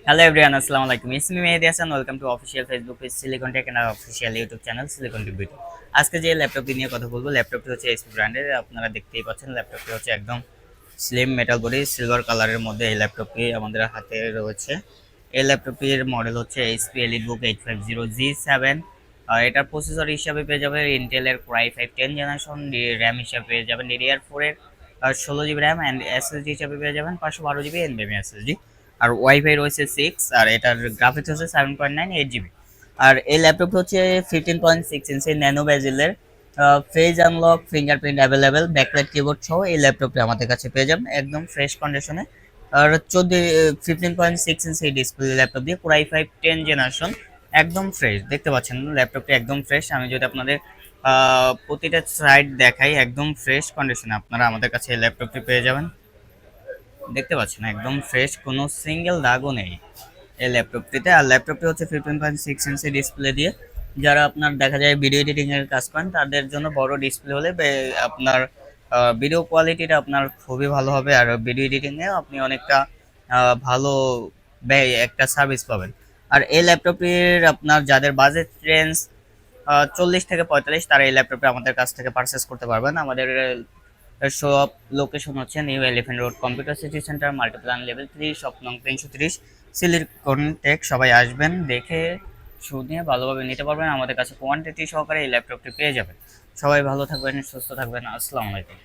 Hello everyone, আসসালামু আলাইকুম। ইসমি Mehedi Hasan, welcome to official Facebook page Silicon Tech and official YouTube channel Silicon Tech video. আজকে যে ল্যাপটপটি নিয়ে কথা বলবো, ল্যাপটপটি হচ্ছে এইচপি ব্র্যান্ডের। আপনারা দেখতেই পাচ্ছেন ল্যাপটপটি হচ্ছে একদম স্লিম মেটাল বডি সিলভার কালারের মধ্যে এই ল্যাপটপটি আমাদের হাতে রয়েছে। এই ল্যাপটপটির মডেল হচ্ছে এইচপি এলিটবুক 850G7। এটার প্রসেসর হিসাবে পেয়ে যাবে ইন্টেলের Core i5 10 জেনারেশন, র্যাম হিসাবে পেয়ে যাবেন DDR4 এর 16 GB র্যাম, অ্যান্ড এসএসডি হিসাবে পেয়ে যাবেন 512 GB এনভিএমই এসএসডি। আর ওয়াইফাই রয়েছে 6, আর এটার গ্রাফিক্স হচ্ছে 7.98 GB। আর এই ল্যাপটপটা হচ্ছে 15.6 ইঞ্চি ন্যানো বেজেলের, face unlock, fingerprint available, backlight keyboard সহ এই ল্যাপটপটি আমাদের কাছে পেয়ে যাবেন একদম ফ্রেশ কন্ডিশনে। আর 15.6 ইঞ্চি ডিসপ্লে ল্যাপটপ দিয়ে Core i5 10 জেনারেশন, একদম ফ্রেশ। দেখতে পাচ্ছেন ল্যাপটপটি একদম ফ্রেশ। আমি যদি আপনাদের প্রতিটা সাইড দেখাই, একদম ফ্রেশ কন্ডিশনে আপনারা আমাদের কাছে এই ল্যাপটপটি পেয়ে যাবেন। দেখতে পাচ্ছেন একদম ফ্রেশ, কোনো সিঙ্গেল দাগও নেই এই ল্যাপটপটিতে। আর ল্যাপটপটি হচ্ছে 15.6 ইঞ্চি ডিসপ্লে দিয়ে, যারা আপনার দেখা যায় ভিডিও এডিটিং এর কাজ করেন তাদের জন্য বড় ডিসপ্লে হলে আপনার ভিডিও কোয়ালিটিটা আপনার খুবই ভালো হবে, আর ভিডিও এডিটিং এ আপনি অনেকটা ভালো ব্যয় একটা সার্ভিস পাবেন। আর এই ল্যাপটপটির আপনার যাদের বাজেট রেঞ্জ 40 থেকে 45, তারা এই ল্যাপটপটি আমাদের কাছ থেকে পারচেস করতে পারবেন। আমাদের শপ লোকেশন হচ্ছে new elephant road, computer city centre, Multiplan level 3, shop নং 330, সিলিকন টেক। সবাই আসবেন, দেখে শুনে ভালোভাবে নিতে পারবেন। আমাদের কাছে কোয়ান্টিটি সহকারে এই ল্যাপটপটি পেয়ে যাবেন। সবাই ভালো থাকবেন, সুস্থ থাকবেন। আসসালামু আলাইকুম।